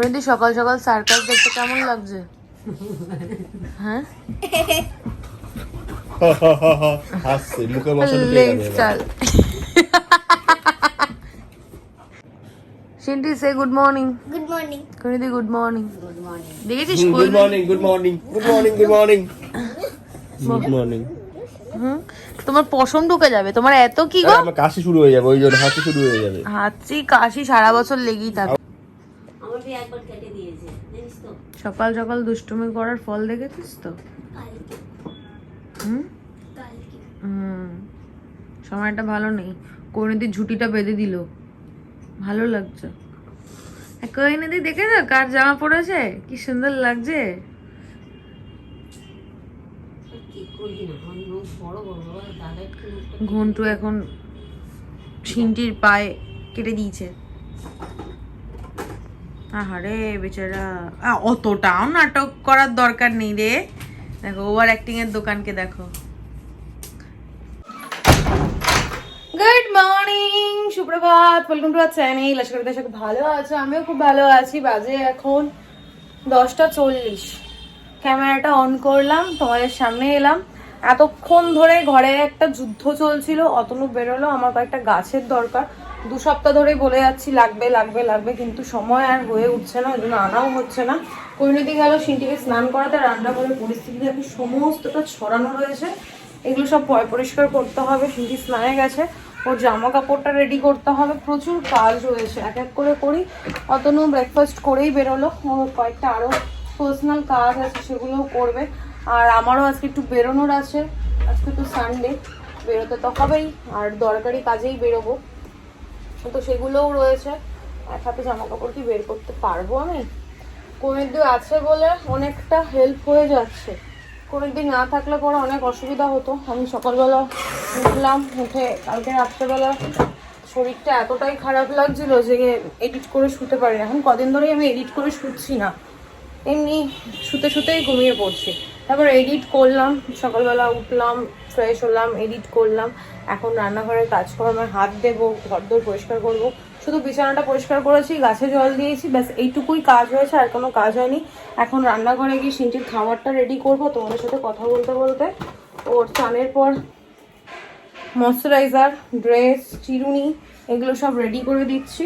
পরিণতি সকাল সকাল সার্কাস দেখতে কেমন লাগছে? হ্যাঁ হাসছে, মুখে বসা ঢুকে যাবে। শিন্টি সে গুড মর্নিং। Good morning. পরিণতি গুড মর্নিং। Good morning. দেখেছিস good morning, good morning, good morning, good morning, good morning. তোমার পশম ঢুকে যাবে, তোমার এত কি গো? আমার কাশি শুরু হয়ে যাবে, ওই জন্য হাঁচি শুরু হয়ে যাবে। হাঁচি কাশি সারা বছর লেগেই থাকে। আমার তুই একবার কেটে দিয়েছে জানিস তো। সকাল সকাল দুষ্টুমি করার ফল দেখেছিস তো? কালকে হুম কালকে হুম সময়টা ভালো নেই। পরিণতি ঝুটিটা বেঁধে দিল, ভালো লাগছে। পরিণতি দেখে না কার জামা পরেছে, কি সুন্দর লাগছে। কি করবি না, আমার মুখ বড় বড় বাবা, দাদা একটু মুখটা ঘন্টু এখন শিন্টির পায়ে কেটে দিয়েছে। আহারে বেচারা, অতটাও নাটক করার দরকার নেই রে। দেখো ওভার অ্যাক্টিং এর দোকানকে দেখো। গুড মর্নিং, সুপ্রভাত, ওয়েলকাম টু আওয়ার চ্যানেল। আশা করি সবাই ভালো আছো, আমিও খুব ভালো আছি। বাজে এখন 10:40। ক্যামেরাটা অন করলাম, তোমাদের সামনে এলাম। এতক্ষণ ধরে ঘরে একটা যুদ্ধ চলছিল। অতনু বেরোলো, আমার কয়েকটা গাছের দরকার। 2 সপ্তাহ ধরেই বলে যাচ্ছি লাগবে লাগবে লাগবে, কিন্তু সময় আর হয়ে উঠছে না, ওই জন্য আনাও হচ্ছে না। পরিণতি গেল সিনটিকে স্নান করাতে, রান্না করে পরিস্থিতি দেখে সমস্তটা ছড়ানো রয়েছে। এগুলো সব পরিষ্কার করতে হবে। সিনটি স্নানে গেছে, ওর জামা কাপড়টা রেডি করতে হবে। প্রচুর কাজ রয়েছে, এক এক করে করি। অতনু ব্রেকফাস্ট করেই বেরোলো, ওর কয়েকটা আরও পার্সোনাল কাজ আছে, সেগুলোও করবে। আর আমারও আজকে একটু বেরোনোর আছে, আজকে তো সানডে, বেরোতে তো হবেই, আর দরকারি কাজেই বেরোবো, তো সেগুলোও রয়েছে। এক হাতে জামা কাপড় কি বের করতে পারবো আমি? কোনোদিন আছে বলে অনেকটা হেল্প হয়ে যাচ্ছে, কোনোদিন না থাকলে পরে অনেক অসুবিধা হতো। আমি সকালবেলা উঠলাম, উঠে কালকে রাত্রেবেলা শরীরটা এতটাই খারাপ লাগছিল যে এডিট করে শুতে পারি না। এখন কদিন ধরেই আমি এডিট করে শুচ্ছি না, এমনি শুতে শুতেই ঘুমিয়ে পড়ছি। তারপর এডিট করলাম, সকালবেলা উঠলাম, ফ্রেশ হলাম, এডিট করলাম। এখন রান্নাঘরের কাজকর্মে হাত দেবো, ঘরদোর পরিষ্কার করবো। শুধু বিছানাটা পরিষ্কার করেছি, গাছে জল দিয়েছি, ব্যাস এইটুকুই কাজ হয়েছে, আর কোনো কাজ হয়নি। এখন রান্নাঘরে গিয়ে সিনটির খাবারটা রেডি করবো। তোমাদের সাথে কথা বলতে বলতে ওর চানের পর ময়শ্চারাইজার, ড্রেস, চিরুনি এগুলো সব রেডি করে দিচ্ছি।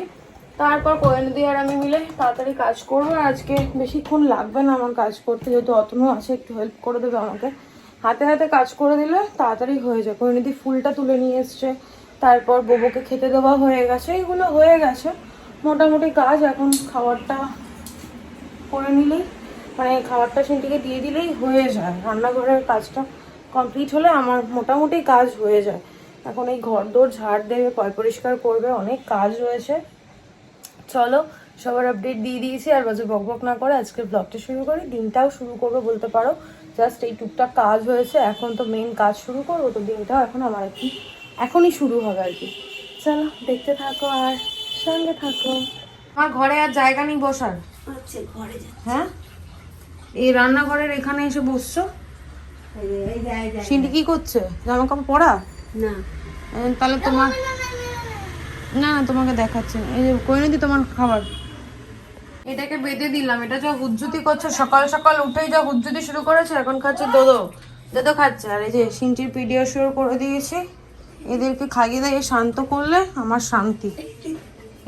তারপর পরিণতি আর আমি মিলে তাড়াতাড়ি কাজ করবো। আর আজকে বেশিক্ষণ লাগবে না আমার কাজ করতে, যেহেতু অতনু আছে, একটু হেল্প করে দেবে আমাকে। হাতে হাতে কাজ করে দিলে তাড়াতাড়ি হয়ে যায়। পরিণতি ফুলটা তুলে নিয়ে এসছে, তারপর বোবোকে খেতে দেওয়া হয়ে গেছে, এগুলো হয়ে গেছে মোটামুটি কাজ। এখন খাবারটা করে নিলেই, মানে খাবারটা সেটিকে দিয়ে দিলেই হয়ে যায়। রান্নাঘরের কাজটা কমপ্লিট হলে আমার মোটামুটি কাজ হয়ে যায়। এখন এই ঘর দোর ঝাড় দেবে, পরিষ্কার করবে, অনেক কাজ রয়েছে। চলো সবার আপডেট দিয়ে দিয়েছি, আর বাজে বকবক না করে আজকে ব্লগটা শুরু করি। দিনটাও শুরু করবো বলতে পারো, জাস্ট এই টুকটাক কাজ হয়েছে, এখন তো মেন কাজ শুরু করবো। তো দিনটাও এখন আমার এখনই শুরু হবে আর কি। চলো দেখতে থাকো আর সঙ্গে থাকো। আমার ঘরে আর জায়গা নেই বসার, হচ্ছে ঘরে যা। হ্যাঁ এই রান্নাঘরের এখানে এসে বসছো। এই যাই যাই সিন্টি কি করছে, জামা কাপড় পরা? না, তাহলে তোমার, না না তোমাকে দেখাচ্ছে। এই যে কইনি তোমার খাবার, এটাকে বেঁধে দিলাম। এটা যা হুজ্জুতি করছে, সকাল সকাল উঠেই যা হুজ্জুতি শুরু করেছে। এখন খাচ্ছে দোদো, দোদো খাচ্ছে। আর এই যে সিনটির পিডিয়া শুরু করে দিয়েছি। এদেরকে খাইয়ে দিয়ে শান্ত করলে আমার শান্তি।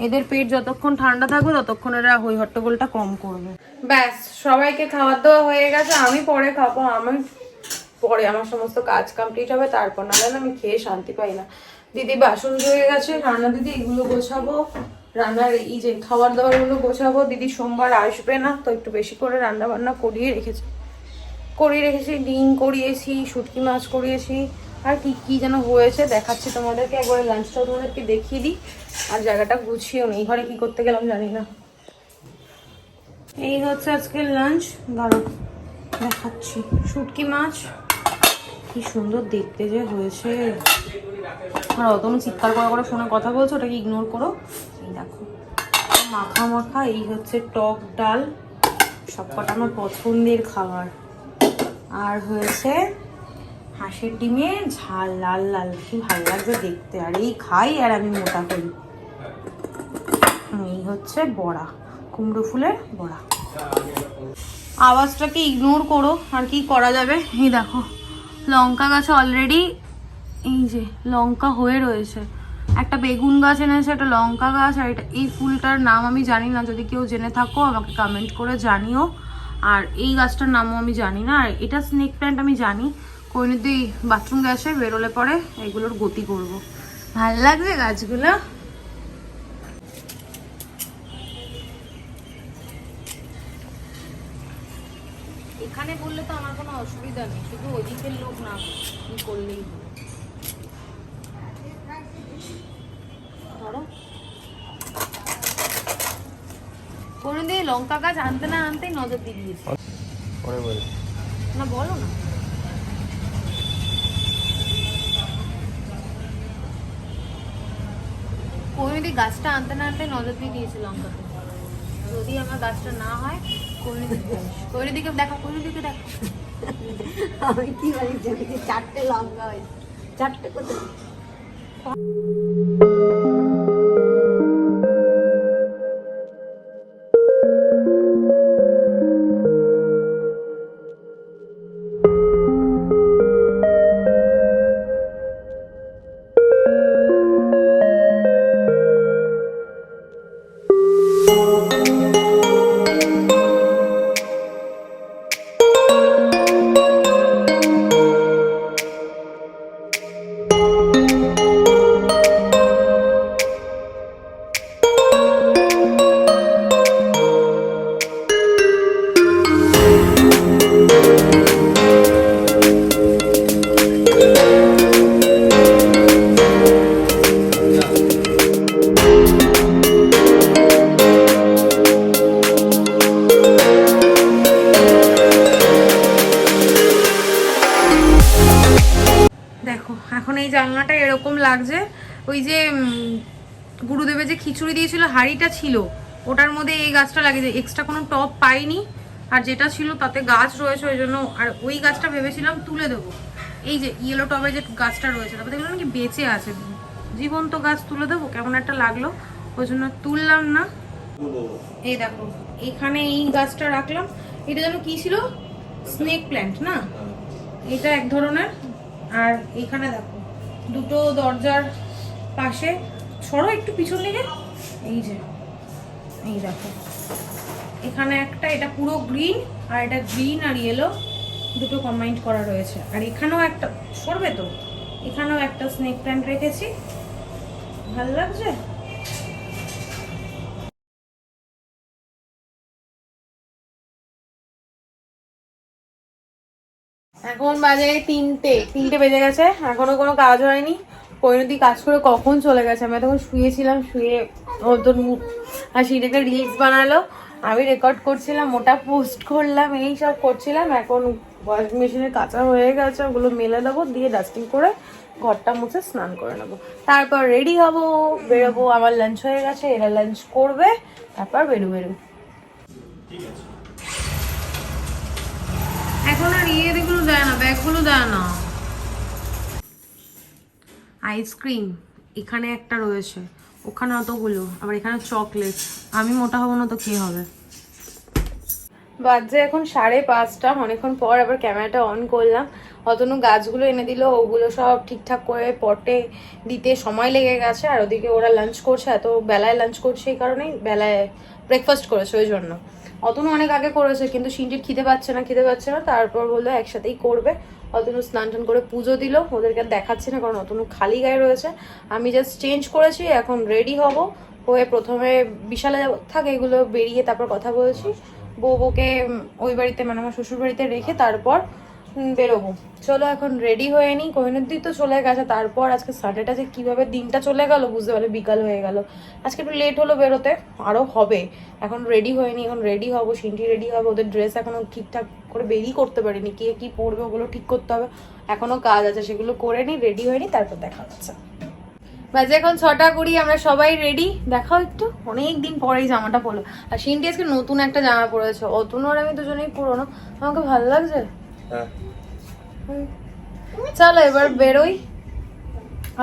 এদের পেট যতক্ষণ ঠান্ডা থাকবে ততক্ষণ এরা হই হট্টগোলটা কম করবে। ব্যাস সবাইকে খাওয়ার দাওয়া হয়ে গেছে, আমি পরে খাবো। আমি পরে আমার সমস্ত কাজ কমপ্লিট হবে, তারপর নাহলে আমি খেয়ে শান্তি পাই না। দিদি বাসন ধুয়ে গেছে, রান্না দিদি এগুলো গোছাবো, রান্নার এই যে খাবার দাবার গুলো গোছাবো। দিদি সোমবার আসবে না, তো একটু বেশি করে রান্না বান্না করিয়ে রেখেছি। ডিম করিয়েছি, শুটকি মাছ করিয়েছি, আর কি কি যেন হয়েছে দেখাচ্ছি তোমাদেরকে। একবারে লাঞ্চটাও তোমাদেরকে দেখিয়ে দিই। আর জায়গাটা গুছিয়েও নেই, ঘরে কি করতে গেলাম জানি না। এই হচ্ছে আজকের লাঞ্চ, দাঁড়ো দেখাচ্ছি। শুটকি মাছ কি সুন্দর দেখতে যে হয়েছে। আর অতনু চিৎকার করে করে ফোনে কথা বলছো, ওটাকে ইগনোর করো। এই দেখো মাখা মাখা। এই হচ্ছে টক ডাল, সবকটা আমার পছন্দের খাবার। আর হয়েছে হাঁসের ডিমের ঝাল, লাল লাল, কি ভালো লাগছে দেখতে। আর এই খাই আর আমি মোটা করি। এই হচ্ছে বড়া, কুমড়ো ফুলের বড়া। আওয়াজটাকে ইগনোর করো, আর কি করা যাবে। এই দেখো লঙ্কা গাছে অলরেডি এই যে লঙ্কা হয়ে রয়েছে। একটা বেগুন গাছ এনেছে, একটা লঙ্কা গাছ, আর এটা এই ফুলটার নাম আমি জানি না, যদি কেউ জেনে থাকো আমাকে কমেন্ট করে জানিও। আর এই গাছটার নামও আমি জানি না। আর এটা স্নেক প্ল্যান্ট আমি জানি। কোনোদিন বাথরুম গ্যাসে বেরোলে পরে এগুলোর গতি করব। ভালো লাগছে গাছগুলো। এখানে বললে তো আমার কোনো অসুবিধা নেই, শুধু ওদিকের লোক না করলেই হলো। ধরো কোনোদিন লঙ্কা গাছ আনতে না আনতেই নজর দিয়ে দিয়েছে না, বলো না। কোনোদিন গাছটা আনতে না আনতেই নজর দিয়ে দিয়েছে লঙ্কাতে। যদি আমার গাছটা না হয় কোনোদিকে দেখো, কোনোদিকে দেখো। আমি কি বলি, জমিতে 4টে লঙ্কা হয়েছে, 4টে কোথায়? দেখো এখন এই জানলাটা এরকম লাগছে। ওই যে গুরুদেবের যে খিচুড়ি দিয়েছিল হাঁড়িটা ছিল, ওটার মধ্যে এই গাছটা লাগিয়েছে। এক্সট্রা কোনো টপ পাইনি, আর যেটা ছিল তাতে গাছ রয়েছে ওই জন্য। আর ওই গাছটা ভেবেছিলাম তুলে দেবো, এই যে ইয়েলো টবে যে গাছটা রয়েছে, তারপর দেখলাম নাকি বেঁচে আছে। জীবন্ত গাছ তুলে দেবো কেমন একটা লাগলো, ওই জন্য তুললাম না। এই দেখো এখানে এই গাছটা রাখলাম। এটা যেন কি ছিল, স্নেক প্ল্যান্ট না, এটা এক ধরনের। আর এখানে দেখো দুটো দরজার পাশে, সরো একটু পিছন দিকে, এই যে এই দেখো এখানে একটা, এটা পুরো গ্রিন, আর এটা গ্রিন আর ইয়েলো দুটো কম্বাইন্ড করা রয়েছে। আর এখানেও একটা, সরবে তো, এখানেও একটা স্নেক প্ল্যান্ট রেখেছি। ভালো লাগছে। এখন বাজে 3টে বেজে গেছে, এখনো কোনো কাজ হয়নি। পরিণতি কাজ করে কখন চলে গেছে। আমি তখন শুয়েছিলাম, শুয়ে ওর মুখ আর সেটাকে রিলস বানালো, আমি রেকর্ড করছিলাম, ওটা পোস্ট করলাম, এই সব করছিলাম। এখন ওয়াশিং মেশিনে কাঁচা হয়ে গেছে, ওগুলো মেলে দেবো, দিয়ে ডাস্টিং করে ঘরটা মুছে স্নান করে নেবো, তারপর রেডি হব, বেরোবো। আমার লাঞ্চ হয়ে গেছে, এরা লাঞ্চ করবে, তারপর বেরোবো। এখন আর ইয়েগুলো দেয় না, ব্যাগগুলো দেয় না। আইসক্রিম এখানে একটা রয়েছে, ওখানে অতগুলো, আবার এখানে চকলেট। আমি মোটা হবো না তো কে হবে। বাজে এখন 5:30, অনেকক্ষণ পর আবার ক্যামেরাটা অন করলাম। অতনু গাছগুলো এনে দিল, ওগুলো সব ঠিকঠাক করে পটে দিতে সময় লেগে গেছে। আর ওদিকে ওরা লাঞ্চ করছে, এত বেলায় লাঞ্চ করছে, এই কারণেই বেলায় ব্রেকফাস্ট করেছে ওই জন্য। অতনু অনেক আগে করেছে, কিন্তু সিনটির খিদে পাচ্ছে না। তারপর বললো একসাথেই করবে। অতনু স্নান টান করে পুজো দিল, ওদেরকে দেখাচ্ছি না কারণ অতনু খালি গায়ে রয়েছে। আমি জাস্ট চেঞ্জ করেছি, এখন রেডি হব। হয়ে প্রথমে বিশালে থাকে, এগুলো বেরিয়ে তারপর কথা বলছি। বউকে ওই বাড়িতে, মানে আমার শ্বশুর বাড়িতে রেখে তারপর বেরোবো। চলো এখন রেডি হয়ে নিই। কোহিনুদ্দিন তো চলে গেছে। তারপর আজকে সানডেটা যে কিভাবে দিনটা চলে গেল বুঝতে পারলে, বিকাল হয়ে গেল। আজকে একটু লেট হলো বেরোতে, আরও হবে। এখন রেডি হয়নি, এখন রেডি হবো, সিনটি রেডি হবে। ওদের ড্রেস এখনো ঠিকঠাক করে বেরিয়ে করতে পারিনি, কে কি পরবে ওগুলো ঠিক করতে হবে, এখনো কাজ আছে, সেগুলো করে নিই। রেডি হয়নি, তারপর দেখা হচ্ছে। বাজে এখন 6:20, আমরা সবাই রেডি। দেখাও একটু, অনেকদিন পরেই জামাটা পরলো। আর সিনটি আজকে নতুন একটা জামা পরেছে, অতনু আর আমি দুজনেই পুরোনো। আমাকে ভালো লাগছে। চলো এবার বেরোই।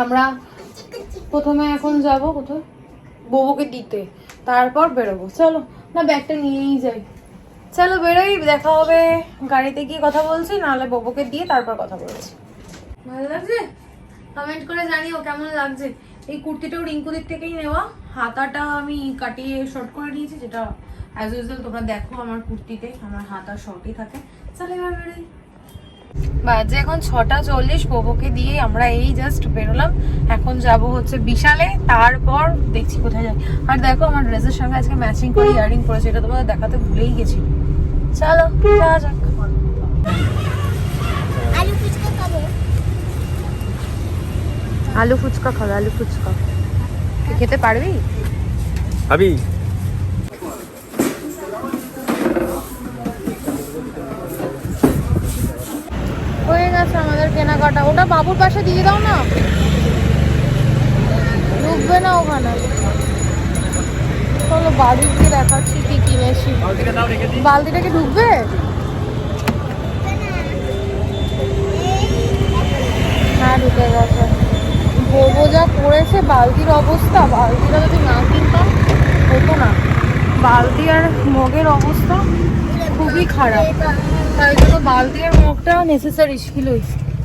আমরা প্রথমে এখন যাবো কোথায়, বউকে দিতে, তারপর বেরোবো। চলো না ব্যাগটা নিয়েই যাই। চলো বেরোই, দেখা হবে গাড়িতে গিয়ে কথা বলছি, নাহলে ববুকে দিয়ে তারপর কথা বলছি। ভালো লাগছে? কমেন্ট করে জানিও কেমন লাগছে। এই কুর্তিটাও রিঙ্কুদের থেকেই নেওয়া, হাতাটা আমি কাটিয়ে শর্ট করে নিয়েছি, যেটা অ্যাজ ইউজুয়াল তোমরা দেখো আমার কুর্তিতে আমার হাতা শর্টই থাকে। চলো এবার বেরোই। বাজে এখন 6:40, ববুকে দিয়ে আমরা এই জাস্ট বেরোলাম। এখন যাব হচ্ছে বিশালে, তারপর দেখছি কোথায় যাই। আর দেখো আমার ড্রেসের সঙ্গে আজকে ম্যাচিং করে ইয়ারিং পরেছে, এটা তোমাদের দেখাতে ভুলেই গেছি। চলো যাওয়া যাক। আলু ফুচকা খাবো। আলু ফুচকা খাবে? আলু ফুচকা তুই খেতে পারবি? আবি হয়ে গেছে আমাদের কেনাকাটা। ওটা বাবুর পাশে দিয়ে দাও না, ঢুকবে না ওখানে। চলো বাড়ি গিয়ে দেখাচ্ছি কি কিনেছি। বালতিটাকে ঢুকবে? হ্যাঁ ঢুকে গেছে। বলবো যা করেছে বালতির অবস্থা, বালতিটা যদি না কিনতাম হতো না। বালতি আর মগের অবস্থা খুবই খারাপ, তাই জন্য বালতি আর মগটা নেসেসারি ছিলই,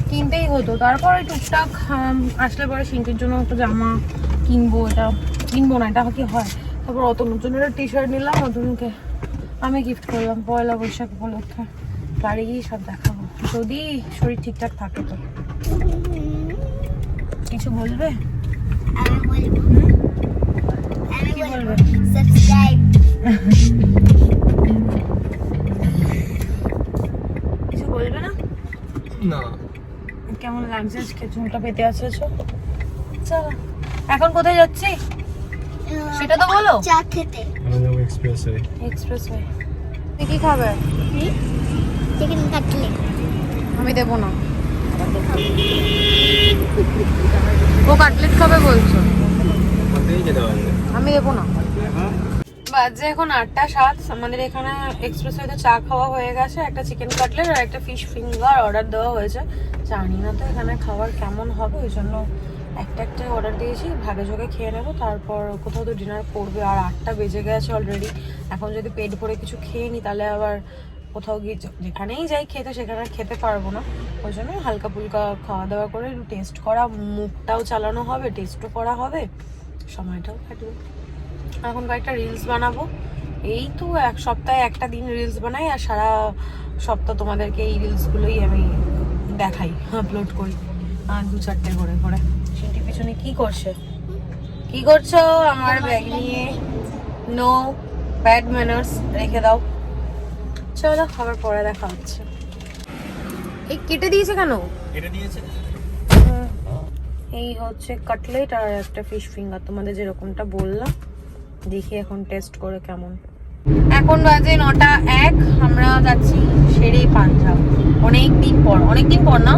কিনতেই হতো। তারপরে টুকটাক আসলে পরে শিঙ্কের জন্য একটা জামা কিনবো, এটা কিনবো না, এটা কি হয়। তারপর অতনুর জন্য একটা টি শার্ট নিলাম, অতনুকে আমি গিফট করলাম পয়লা বৈশাখ উপলক্ষে। বাড়ি গিয়ে সব দেখাবো যদি শরীর ঠিকঠাক থাকে তো। কিছু বলবে? কি বলবে? সাবস্ক্রাইব। কিছু বলবে না? না কেমন লাগছে আজকে চুলটা পেতে আছে? চলো এখন কোথায় যাচ্ছি সেটা তো বলো। চা খেতে। আমরা যাবো এক্সপ্রেসওয়ে। এক্সপ্রেসওয়ে। তুমি কি খাবে? Chicken cutlet. আমি দেবো না। ও কাটলেট খাবে বলছো, আমাদেরই যেতে পারবে। আমি দেবো না। বাজে এখন 8:07। আমাদের এখানে এক্সপ্রেসওয়েতে চা খাওয়া হয়ে গেছে, একটা চিকেন কাটলেট আর একটা ফিশ ফিঙ্গার অর্ডার দেওয়া হয়েছে। জানি না তো এখানে খাবার কেমন হবে, ওই জন্য একটা অর্ডার দিয়েছি, ভাগে যোগে খেয়ে নেবো। তারপর কোথাও তো ডিনার করবে, আর 8টা বেজে গেছে অলরেডি। এখন যদি পেট ভরে কিছু খেয়ে নিই তাহলে আবার কোথাও গিয়ে যেখানেই যাই খেতে সেখানে খেতে পারবো না। ওই জন্য হালকা ফুলকা খাওয়া দাওয়া করে একটু টেস্ট করা, মুখটাও চালানো হবে, টেস্টও করা হবে, সময়টাও কাটবে। এখন কয়েকটা রিলস বানাবো। এই তো এক সপ্তাহে একটা দিন রিলস বানাই, আর সারা সপ্তাহ তোমাদেরকে এই রিলসগুলোই আমি দেখাই, আপলোড করি 2-4টে করে করে। সেটি পিছনে কি করছে? কি করছো? আমার ব্যাগ নিয়ে নো ব্যাড ম্যানার্স, রেখে দাও। চলো আবার পরে দেখা হচ্ছে। এই কেটে দিয়েছে কেন? এটা দিয়েছে। এই হচ্ছে কাটলেট আর একটা ফিশ ফিঙ্গার, তোমাদের যেরকমটা বললাম। দেখি এখন টেস্ট করে কেমন। এখন বাজে 9:01। আমরা যাচ্ছি শেরে পাঞ্জাব। অনেকদিন পর না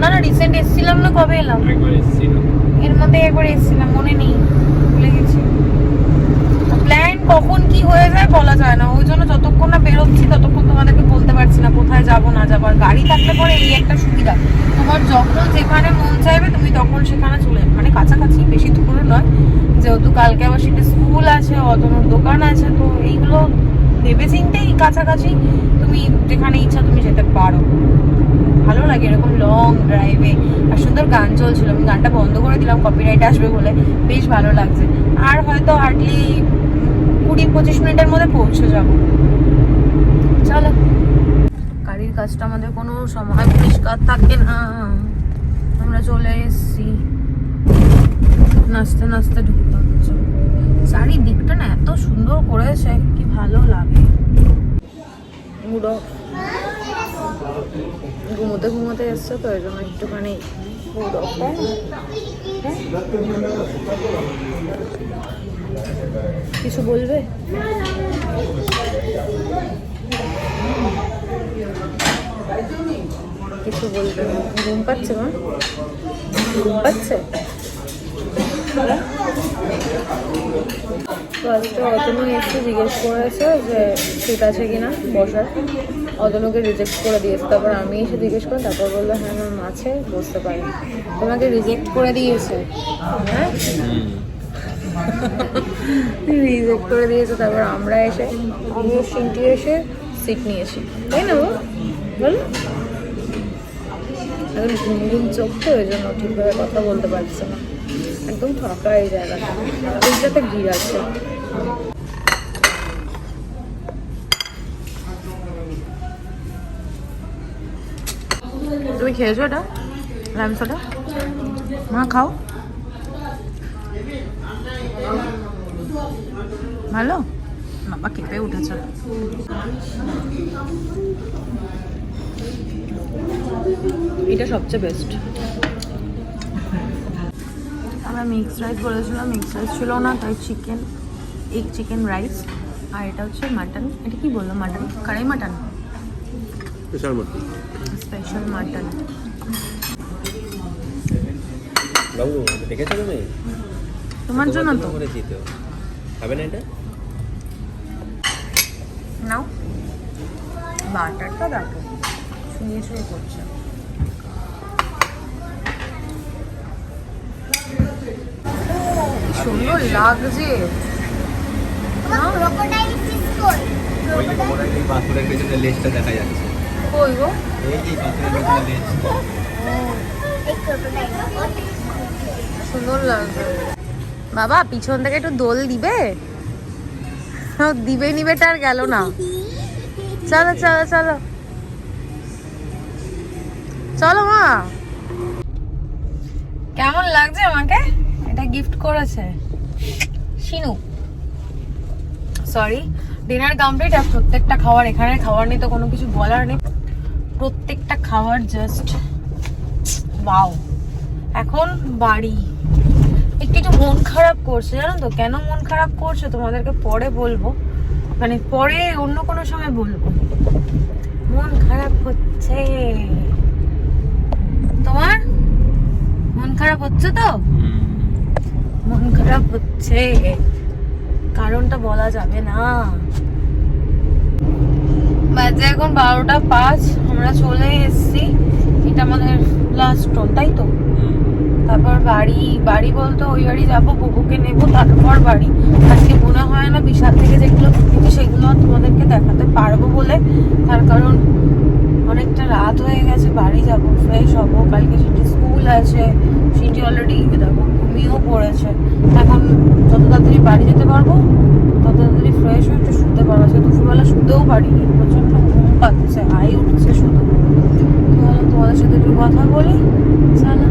না না রিসেন্ট এসেছিলাম না, কবে এলাম? একবার এসেছিলাম, এর মধ্যে একবার এসেছিলাম, মনে নেই, ভুলে গেছি। প্ল্যান কখন কি হয়ে যায় বলা যায় না, ওই জন্য যতক্ষণ না বেরোচ্ছি ততক্ষণ তোমাদেরকে বলতে পারছি না কোথায় যাবো না যাবো। আর গাড়ি থাকলে পরে এই একটা সুবিধা, তোমার যখন যেখানে মন চাইবে তুমি তখন সেখানে চলে, মানে কাছাকাছি, বেশি দূরে নয়। যেহেতু কালকে আবার সেটা স্কুল আছে, অতনুর দোকান আছে, তো এইগুলো ভেবে চিন্তেই কাছাকাছি তুমি যেখানে ইচ্ছা তুমি যেতে পারো। ভালো লাগে এরকম লং ড্রাইভে। আর সুন্দর গান চলছিল, আমি গানটা বন্ধ করে দিলাম কপিরাইট আসবে বলে। বেশ ভালো লাগছে। আর হয়তো হার্ডলি 20-25 মিনিটের মধ্যে পৌঁছে যাব। চলো। গাড়ির কাজটা আমাদের কোনো সময় পরিষ্কার থাকে না, আমরা চলে এসেছি। নাচতে নাচতে ঢুকতে হচ্ছে। চারিদিকটা না এত সুন্দর করেছে, কি ভালো লাগে। ঘুমোতে ঘুমোতে এসছে তো এই জন্য একটুখানি কিছু বলবে? কিছু বলবে না? ঘুম পাচ্ছে মা? ঘুম পাচ্ছে? তো আজকে অতনু এসে জিজ্ঞেস করেছে যে ঠিক আছে কিনা বসার, অতনুকে রিজেক্ট করে দিয়েছে। তারপর আমি এসে জিজ্ঞেস করি, তারপর বললো হ্যাঁ ম্যাম আছে, বসতে পারি। তোমাকে রিজেক্ট করে দিয়েছে? হ্যাঁ রিজেক্ট করে দিয়েছে। তারপর আমরা এসে আমিও সিনটি এসে সিট নিয়েছি, তাই না বল? এখন ঘুম ঘুম চোখ তো, ওই জন্য ঠিকভাবে কথা বলতে পারছে না, একদম ফাঁকা এই জায়গাটা, এইটাতে ভিড় আছে। তুমি খেয়েছো এটা রাইমসটা? মা খাও, ভালো। বাবা কেঁপে উঠেছে। এটা সবচেয়ে বেস্ট। আমরা মিক্সড রাইস বলেছিলাম, মিক্সড রাইস ছিল না, তাই চিকেন, এগ চিকেন রাইস। আর এটা হচ্ছে মাটন। এটা কি বললো? মাটন, কড়াই mutton, special mutton. Special mutton. বাবু দেখেছো তুমি? তোমার জন্য তো করেছি তো, খাবে না এটা? নাও, বাটারটা দেখো শুয়ে শুয়ে করছে। সুন্দর লাগছে। ক্রোকোডাইল ফিশ কই? ওই যে কোমরের এই পাথরের পেছনে লেজটা দেখা যাচ্ছে। কই গো? এই যে পাথরের পেছনে লেজ। এই ক্রোকোডাইল সুন্দর লাগছে। বাবা পিছন থেকে একটু দোল দিবে? দিবে নিবেটা আর গেল না। চলো চলো চলো চলো মা। কেমন লাগছে আমাকে? এটা গিফট করেছে শিনু। Sorry, dinner complete. আর প্রত্যেকটা খাবার, এখানে খাবার নিয়ে তো কোনো কিছু বলার নেই, প্রত্যেকটা খাবার জাস্ট ওয়াও। এখন বাড়ি। একটু মন খারাপ করছে, জানো তো কেন মন খারাপ করছে? তোমাদেরকে পরে বলবো, মানে পরে অন্য কোনো সময় বলবো। মন খারাপ হচ্ছে তোমার? মন খারাপ হচ্ছে তো? মন খারাপ হচ্ছে, কারণটা বলা যাবে না। বাজে এখন 12টা 5, আমরা চলে এসেছি। এটা আমাদের লাস্ট টোল, তাই তো? তারপর বাড়ি বলতে ওই বাড়ি যাবো, বুবুকে নেবো, তারপর বাড়ি। আজকে মনে হয় না বিশাল থেকে যেগুলো কিনেছি সেগুলো তোমাদেরকে দেখাতে পারবো বলে, তার কারণ অনেকটা রাত হয়ে গেছে। বাড়ি যাবো, ফ্রেশ হবো, কালকে সিটি স্কুল আছে। সিটি অলরেডি দেখো ঘুমিয়েও পড়েছে। এখন যত তাড়াতাড়ি বাড়ি যেতে পারবো তত তাড়াতাড়ি ফ্রেশ হয়ে একটু শুতে পারবো। আজকে দুপুরবেলা শুতেও পারিনি, প্রচন্ড ঘুম পাচ্ছে, হাই উঠছে শুধু। তোমাদের সাথে একটু কথা বলি, চলো।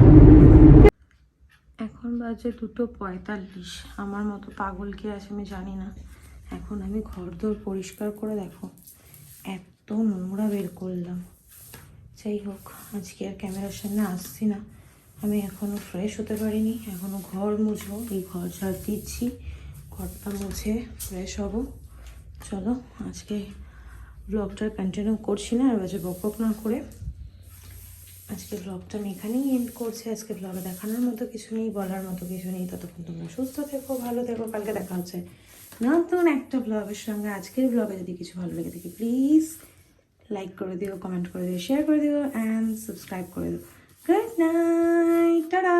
এখন বাজে 2:45। আমার মতো পাগল কে আছে আমি জানি না। এখন আমি ঘরদোর পরিষ্কার করে দেখো এত নোংরা বের করলাম। যাই হোক, আজকে আর ক্যামেরার সামনে আসছি না। আমি এখনও ফ্রেশ হতে পারিনি, এখনও ঘর মুছবো। এই ঘর ঝাড় দিচ্ছি, ঘরটা মুছে ফ্রেশ হব। চলো, আজকে ব্লগটা কন্টিনিউ করছি না, আর বাজে বক না করে আজকে ব্লগটা আমি এখানেই এন্ড করছি। আজকে ব্লগে দেখানোর মতো কিছু নেই, বলার মতো কিছু নেই। ততক্ষণ তোমরা সুস্থ থেকো, ভালো থেকো। কালকে দেখা হচ্ছে নতুন একটা ব্লগের সঙ্গে। আজকের ব্লগে যদি কিছু ভালো লেগে থাকে প্লিজ লাইক করে দিও, কমেন্ট করে দিও, শেয়ার করে দিও অ্যান্ড সাবস্ক্রাইব করে দিও। Good night, tata.